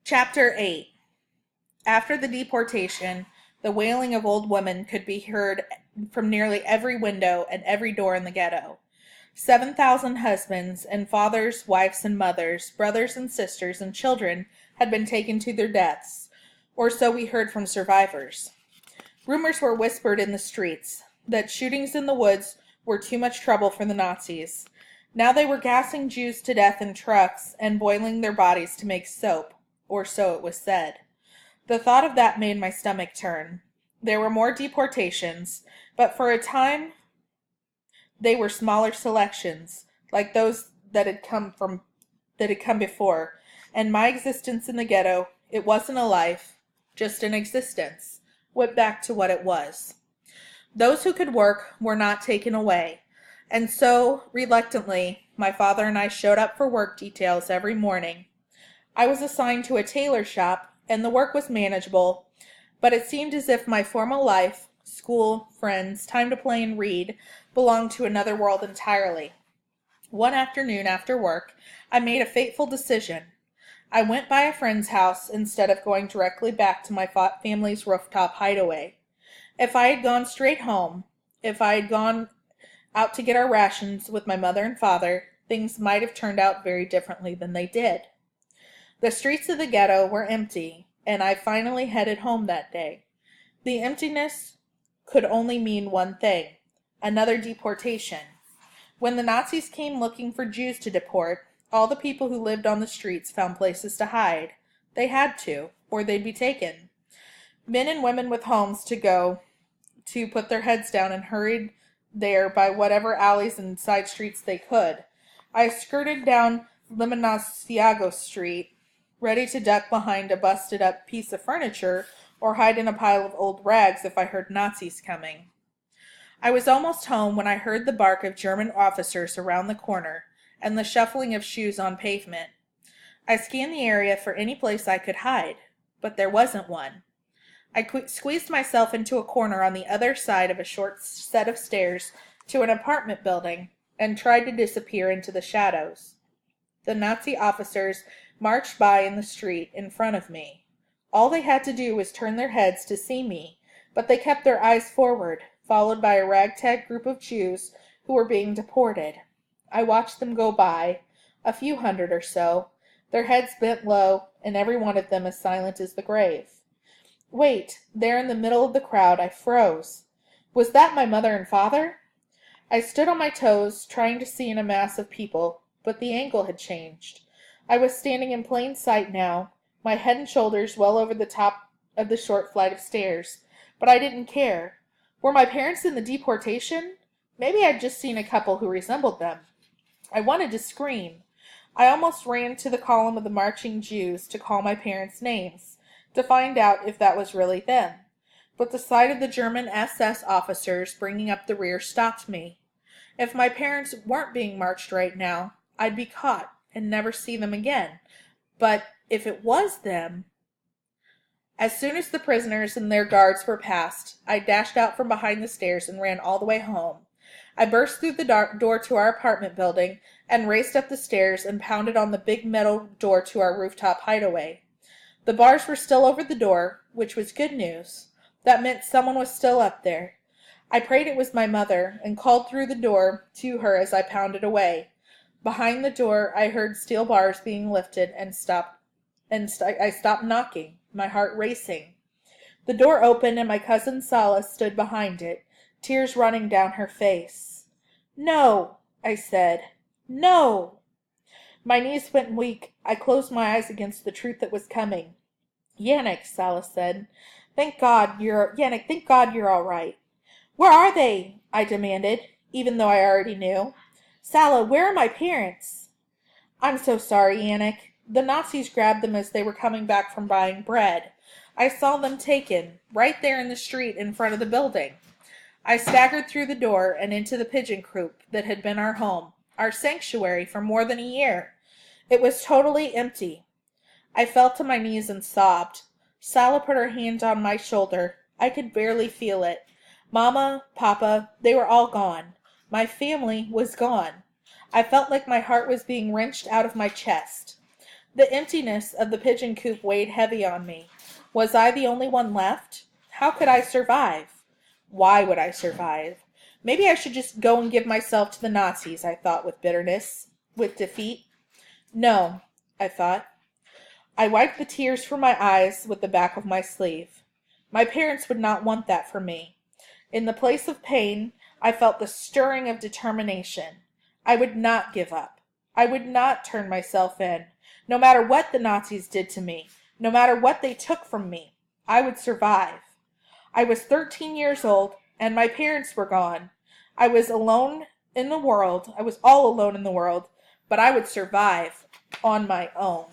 Chapter 8. After the deportation, the wailing of old women could be heard from nearly every window and every door in the ghetto. 7,000 husbands and fathers, wives and mothers, brothers and sisters and children had been taken to their deaths, or so we heard from survivors. Rumors were whispered in the streets that shootings in the woods were too much trouble for the Nazis. Now they were gassing Jews to death in trucks and boiling their bodies to make soap, or so it was said. The thought of that made my stomach turn. There were more deportations, but for a time they were smaller selections, like those that had come before, and my existence in the ghetto, it wasn't a life, just an existence, went back to what it was. Those who could work were not taken away, and so, reluctantly, my father and I showed up for work details every morning. I was assigned to a tailor shop, and the work was manageable, but it seemed as if my formal life, school, friends, time to play and read, belonged to another world entirely. One afternoon after work, I made a fateful decision. I went by a friend's house instead of going directly back to my family's rooftop hideaway. If I had gone straight home, if I had gone out to get our rations with my mother and father, things might have turned out very differently than they did. The streets of the ghetto were empty, and I finally headed home that day. The emptiness could only mean one thing: another deportation. When the Nazis came looking for Jews to deport, all the people who lived on the streets found places to hide. They had to, or they'd be taken. Men and women with homes to go to put their heads down and hurried there by whatever alleys and side streets they could. I skirted down Limonasiago Street, ready to duck behind a busted-up piece of furniture or hide in a pile of old rags if I heard Nazis coming. I was almost home when I heard the bark of German officers around the corner and the shuffling of shoes on pavement. I scanned the area for any place I could hide, but there wasn't one. I squeezed myself into a corner on the other side of a short set of stairs to an apartment building and tried to disappear into the shadows. The Nazi officers marched by in the street in front of me. All they had to do was turn their heads to see me, but they kept their eyes forward, followed by a ragtag group of Jews who were being deported. I watched them go by, a few hundred or so, their heads bent low, and every one of them as silent as the grave. Wait, there in the middle of the crowd, I froze. Was that my mother and father? I stood on my toes, trying to see in a mass of people, but the angle had changed. I was standing in plain sight now, my head and shoulders well over the top of the short flight of stairs, but I didn't care. Were my parents in the deportation? Maybe I'd just seen a couple who resembled them. I wanted to scream. I almost ran to the column of the marching Jews to call my parents' names, to find out if that was really them. But the sight of the German SS officers bringing up the rear stopped me. If my parents weren't being marched right now, I'd be caught and never see them again. But if it was them... As soon as the prisoners and their guards were passed, I dashed out from behind the stairs and ran all the way home. I burst through the door to our apartment building and raced up the stairs and pounded on the big metal door to our rooftop hideaway. The bars were still over the door, which was good news. That meant someone was still up there. I prayed it was my mother and called through the door to her as I pounded away. Behind the door I heard steel bars being lifted and I stopped knocking, my heart racing. The door opened and my cousin Sala stood behind it, tears running down her face. "No," I said. "No." My knees went weak. I closed my eyes against the truth that was coming. "Yannick," Sala said. Thank God you're all right." "Where are they?" I demanded, even though I already knew. "Sala, where are my parents?" "I'm so sorry, Yannick. The Nazis grabbed them as they were coming back from buying bread. I saw them taken, right there in the street in front of the building." I staggered through the door and into the pigeon coop that had been our home, our sanctuary for more than a year. It was totally empty. I fell to my knees and sobbed. Sala put her hand on my shoulder. I could barely feel it. Mama, Papa, they were all gone. My family was gone. I felt like my heart was being wrenched out of my chest. The emptiness of the pigeon coop weighed heavy on me. Was I the only one left? How could I survive? Why would I survive? Maybe I should just go and give myself to the Nazis, I thought with bitterness, with defeat. No, I thought. I wiped the tears from my eyes with the back of my sleeve. My parents would not want that for me. In the place of pain, I felt the stirring of determination. I would not give up. I would not turn myself in. No matter what the Nazis did to me, no matter what they took from me, I would survive. I was 13 years old, and my parents were gone. I was alone in the world. I was all alone in the world, but I would survive on my own.